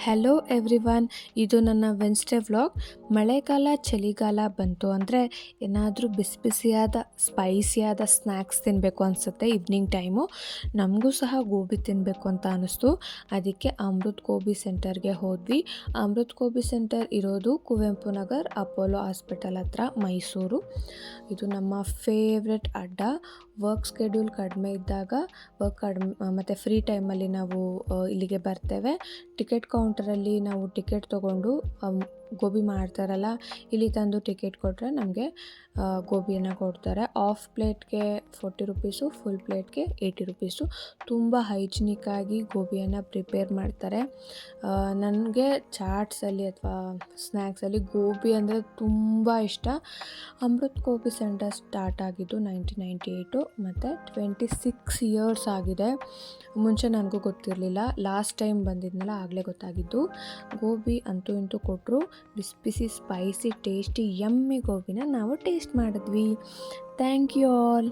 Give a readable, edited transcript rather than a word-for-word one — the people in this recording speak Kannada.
ಹಲೋ ಎವ್ರಿವನ್, ಇದು ನನ್ನ ವೆನ್ಸ್ಡೇ ವ್ಲಾಗ್. ಮಳೆಗಾಲ ಚಳಿಗಾಲ ಬಂತು ಅಂದರೆ ಏನಾದರೂ ಬಿಸಿ ಬಿಸಿಯಾದ ಸ್ಪೈಸಿಯಾದ ಸ್ನ್ಯಾಕ್ಸ್ ತಿನ್ನಬೇಕು ಅನಿಸುತ್ತೆ. ಈವ್ನಿಂಗ್ ಟೈಮು ನಮಗೂ ಸಹ ಗೋಬಿ ತಿನ್ನಬೇಕು ಅಂತ ಅನ್ನಿಸ್ತು. ಅದಕ್ಕೆ ಅಮೃತ್ ಗೋಬಿ ಸೆಂಟರ್ಗೆ ಹೋದ್ವಿ. ಅಮೃತ್ ಗೋಬಿ ಸೆಂಟರ್ ಇರೋದು ಕುವೆಂಪು ನಗರ್ ಅಪೋಲೋ ಹಾಸ್ಪಿಟಲ್ ಹತ್ರ, ಮೈಸೂರು. ಇದು ನಮ್ಮ ಫೇವ್ರೆಟ್ ಅಡ್ಡ. ವರ್ಕ್ ಸ್ಕೆಡ್ಯೂಲ್ ಕಡಿಮೆ ಇದ್ದಾಗ ಮತ್ತು ಫ್ರೀ ಟೈಮಲ್ಲಿ ನಾವು ಇಲ್ಲಿಗೆ ಬರ್ತೇವೆ. ಟಿಕೆಟ್ ಕೌಂಟರಲ್ಲಿ ನಾವು ಟಿಕೆಟ್ ತೊಗೊಂಡು ಗೋಬಿ ಮಾಡ್ತಾರಲ್ಲ, ಇಲ್ಲಿ ತಂದು ಟಿಕೆಟ್ ಕೊಟ್ಟರೆ ನಮಗೆ ಗೋಬಿಯನ್ನು ಕೊಡ್ತಾರೆ. ಆಫ್ ಪ್ಲೇಟ್ಗೆ 40 ರುಪೀಸು, ಫುಲ್ ಪ್ಲೇಟ್ಗೆ 80 ರುಪೀಸು. ತುಂಬ ಹೈಜಿನಿಕ್ಕಾಗಿ ಗೋಬಿಯನ್ನು ಪ್ರಿಪೇರ್ ಮಾಡ್ತಾರೆ. ನನಗೆ ಚಾಟ್ಸಲ್ಲಿ ಅಥವಾ ಸ್ನ್ಯಾಕ್ಸಲ್ಲಿ ಗೋಬಿ ಅಂದರೆ ತುಂಬ ಇಷ್ಟ. ಅಮೃತ್ ಗೋಬಿ ಸೆಂಟರ್ ಸ್ಟಾರ್ಟ್ ಆಗಿದ್ದು 1998 ಮತ್ತು 26 ಇಯರ್ಸ್ ಆಗಿದೆ. ಮುಂಚೆ ನನಗೂ ಗೊತ್ತಿರಲಿಲ್ಲ. ಲಾಸ್ಟ್ ಟೈಮ್ ಬಂದಿದ್ನಲ್ಲ, ಆಗಲೇ ಗೊತ್ತಾಗಿದ್ದು. ಗೋಬಿ ಅಂತೂ ಇಂತೂ ಕೊಟ್ಟರು. ಬಿಸಿ ಬಿಸಿ ಸ್ಪೈಸಿ ಟೇಸ್ಟಿ ಯಮ್ಮಿ ಗೋಬಿನ ನಾವು ಟೇಸ್ಟ್ ಮಾಡಿದ್ವಿ. Thank you all.